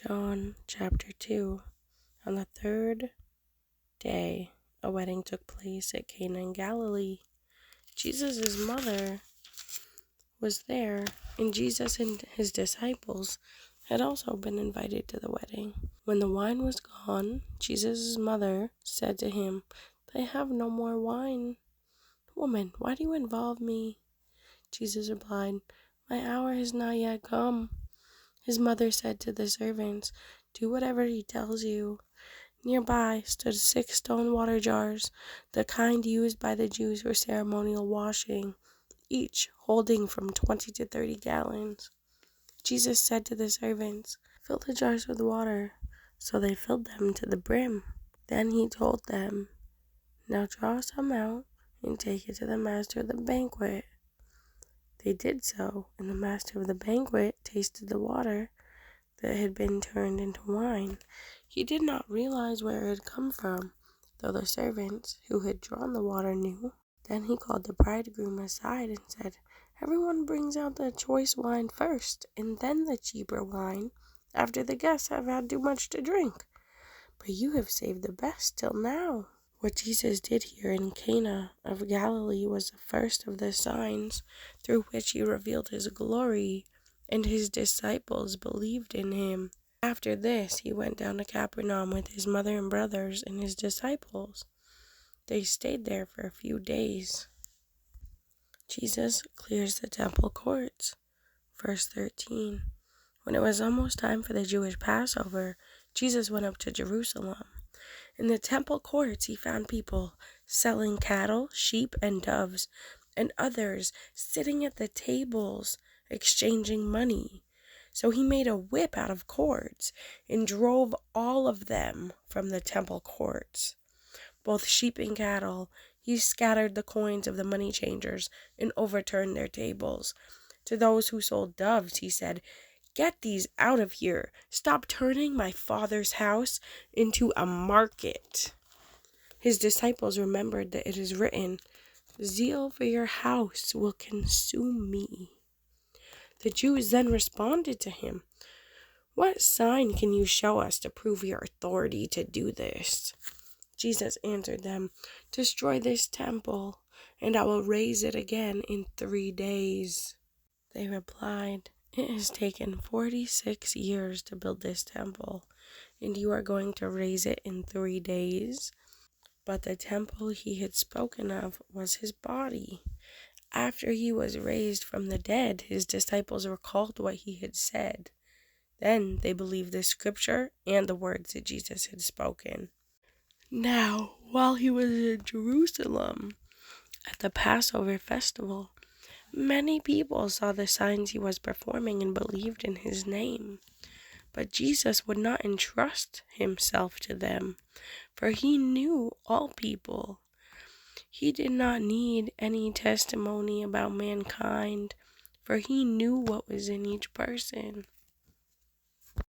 John chapter 2. On the third day, a wedding took place at Cana in Galilee. Jesus' mother was there, and Jesus and his disciples had also been invited to the wedding. When the wine was gone, Jesus' mother said to him, "They have no more wine." "Woman, why do you involve me?" Jesus replied, "My hour has not yet come." His mother said to the servants, "Do whatever he tells you." Nearby stood 6 stone water jars, the kind used by the Jews for ceremonial washing, each holding from 20 to 30 gallons. Jesus said to the servants, "Fill the jars with water." So they filled them to the brim. Then he told them, "Now draw some out and take it to the master of the banquet." They did so, and the master of the banquet tasted the water that had been turned into wine. He did not realize where it had come from, though the servants who had drawn the water knew. Then he called the bridegroom aside and said, "Everyone brings out the choice wine first, and then the cheaper wine, after the guests have had too much to drink. But you have saved the best till now." What Jesus did here in Cana of Galilee was the first of the signs through which he revealed his glory, and his disciples believed in him. After this, he went down to Capernaum with his mother and brothers and his disciples. They stayed there for a few days. Jesus clears the temple courts. Verse 13. When it was almost time for the Jewish Passover, Jesus went up to Jerusalem. In the temple courts he found people selling cattle, sheep, and doves, and others sitting at the tables exchanging money. So he made a whip out of cords and drove all of them from the temple courts, both sheep and cattle. He scattered the coins of the money changers and overturned their tables. To those who sold doves he said, "Get these out of here. Stop turning my Father's house into a market." His disciples remembered that it is written, "Zeal for your house will consume me." The Jews then responded to him, "What sign can you show us to prove your authority to do this?" Jesus answered them, "Destroy this temple, and I will raise it again in 3 days." They replied, "It has taken 46 years to build this temple, and you are going to raise it in 3 days?" But the temple he had spoken of was his body. After he was raised from the dead, his disciples recalled what he had said. Then they believed the scripture and the words that Jesus had spoken. Now, while he was in Jerusalem at the Passover festival, many people saw the signs he was performing and believed in his name. But Jesus would not entrust himself to them, for he knew all people. He did not need any testimony about mankind, for he knew what was in each person.